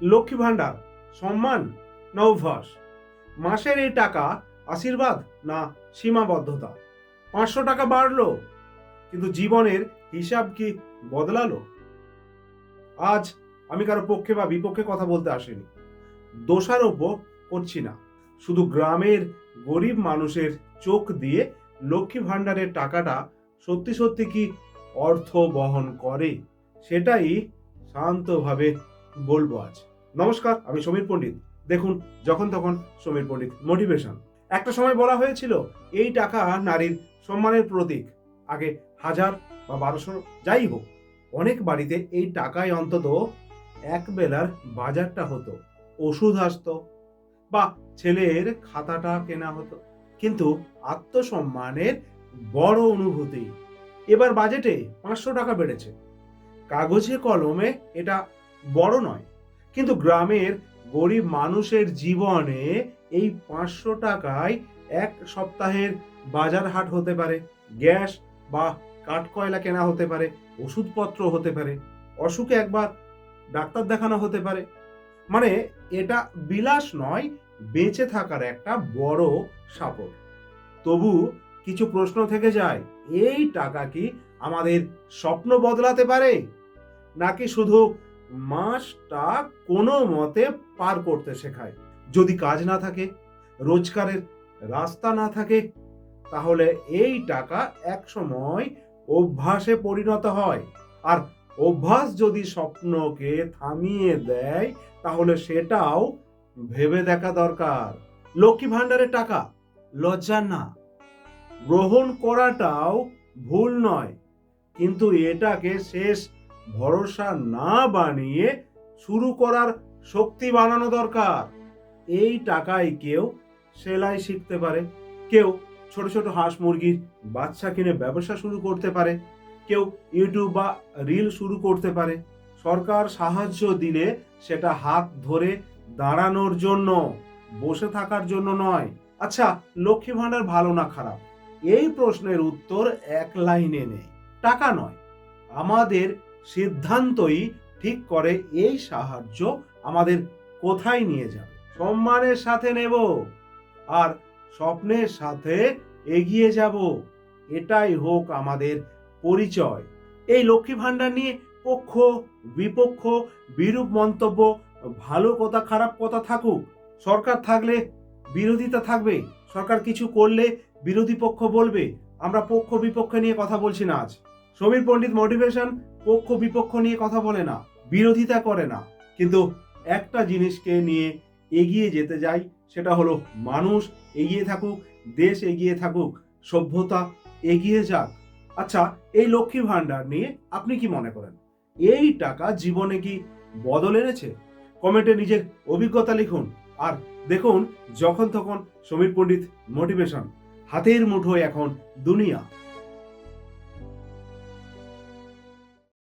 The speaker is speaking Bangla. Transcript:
লক্ষ্মী ভান্ডার সম্মান না অভ্যাস? মাসের এই টাকা আশীর্বাদ না সীমাবদ্ধতা? 500 টাকা বাড়লো, কিন্তু জীবনের হিসাব কি বদলালো? আজ আমি কারো পক্ষে বা বিপক্ষে কথা বলতে আসিনি, দোষারোপ করছি না। শুধু গ্রামের গরিব মানুষের চোখ দিয়ে লক্ষ্মী ভান্ডারের টাকাটা সত্যি সত্যি কি অর্থ বহন করে, সেটাই শান্তভাবে বলবো আজ। নমস্কার, আমি সমীর পণ্ডিত। দেখুন, যখন তখন সমীর পণ্ডিত মোটিভেশন। একটা সময় বলা হয়েছিল এই টাকা নারীর সম্মানের প্রতীক। আগে 1000 বা 1200 যাই হোক, অনেক বাড়িতে এই টাকায় অন্তত এক বেলার বাজারটা হতো, ওষুধ আসতো বা ছেলের খাতাটা কেনা হতো। কিন্তু আত্মসম্মানের বড় অনুভূতি। এবার বাজেটে 500 টাকা বেড়েছে, কাগজে কলমে এটা বড় নয়, কিন্তু গ্রামের গরিব মানুষের জীবনে এই 500 টাকায় এক সপ্তাহের বাজার হাট হতে পারে, গ্যাস বা কাঠকয়লা কেনা হতে পারে, ওষুধপত্র হতে পারে, অসুখে একবার ডাক্তার দেখানো হতে পারে। মানে এটা বিলাস নয়, বেঁচে থাকার একটা বড় সাপোর্ট। তবু কিছু প্রশ্ন থেকে যায়, এই টাকা কি আমাদের স্বপ্ন বদলাতে পারে, নাকি শুধু মাসটা কোনো মতে পার করতে শেখায়? যদি কাজ না থাকে, রোজগারের রাস্তা না থাকে, তাহলে এই টাকা এক সময় অভ্যাসে পরিণত হয়। আর অভ্যাস যদি স্বপ্নকে থামিয়ে দেয়, তাহলে সেটাও ভেবে দেখা দরকার। লক্ষ্মী ভান্ডারের টাকা লজ্জা না, গ্রহণ করাটাও ভুল নয়, কিন্তু এটাকে শেষ ভরসা না বানিয়ে শুরু করার শক্তি বানানো দরকার। এই টাকায় কেউ সেলাই শিখতে পারে, কেউ ছোট ছোট হাঁস মুরগির বাচ্চা কিনে ব্যবসা শুরু করতে পারে, কেউ ইউটিউব বা রিল শুরু করতে পারে। সরকার সাহায্য দিলে সেটা হাত ধরে দাঁড়ানোর জন্য, বসে থাকার জন্য নয়। আচ্ছা, লক্ষ্মী ভান্ডার ভালো না খারাপ? এই প্রশ্নের উত্তর এক লাইনে নেই। টাকা নয়, আমাদের সিদ্ধান্তই ঠিক করে এই সাহায্য আমাদের কোথায় নিয়ে যাবে। সম্মানের সাথে নেব আর স্বপ্নের সাথে এগিয়ে যাব, এটাই হোক আমাদের পরিচয়। এই লক্ষ্মী ভান্ডার নিয়ে পক্ষ বিপক্ষ, বিরূপ মন্তব্য, ভালো কথা খারাপ কথা থাকুক, সরকার থাকলে বিরোধিতা থাকবে, সরকার কিছু করলে বিরোধী পক্ষ বলবে। আমরা পক্ষ বিপক্ষ নিয়ে কথা বলছি না আজ। সমীর পণ্ডিত মোটিভেশন পক্ষ বিপক্ষ নিয়ে কথা বলে না, বিরোধিতা করে না, কিন্তু একটা জিনিসকে নিয়ে এগিয়ে যেতে যাই, সেটা হলো মানুষ এগিয়ে থাকুক, দেশ এগিয়ে থাকুক, সভ্যতা এগিয়ে যাক। আচ্ছা, এই লক্ষ্মী ভান্ডার নিয়ে আপনি কি মনে করেন? এই টাকা জীবনে কি বদল এনেছে? কমেন্টে নিজের অভিজ্ঞতা লিখুন। আর দেখুন, যখন তখন সমীর পণ্ডিত মোটিভেশন, হাতের মুঠোয় এখন দুনিয়া।